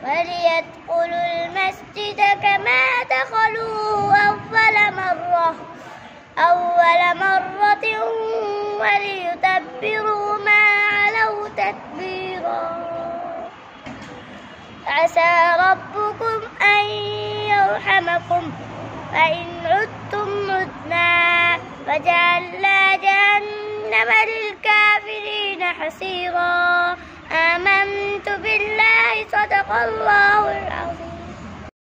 وليدخلوا المسجد كما دخلوه أول مرة وليتبروا ما علوا تتبيرا. عسى ربكم أن يرحمكم فإن عدتم عدنا وجعلنا جهنم للكافرين حصيرا. آمنت بالله صدق الله العظيم.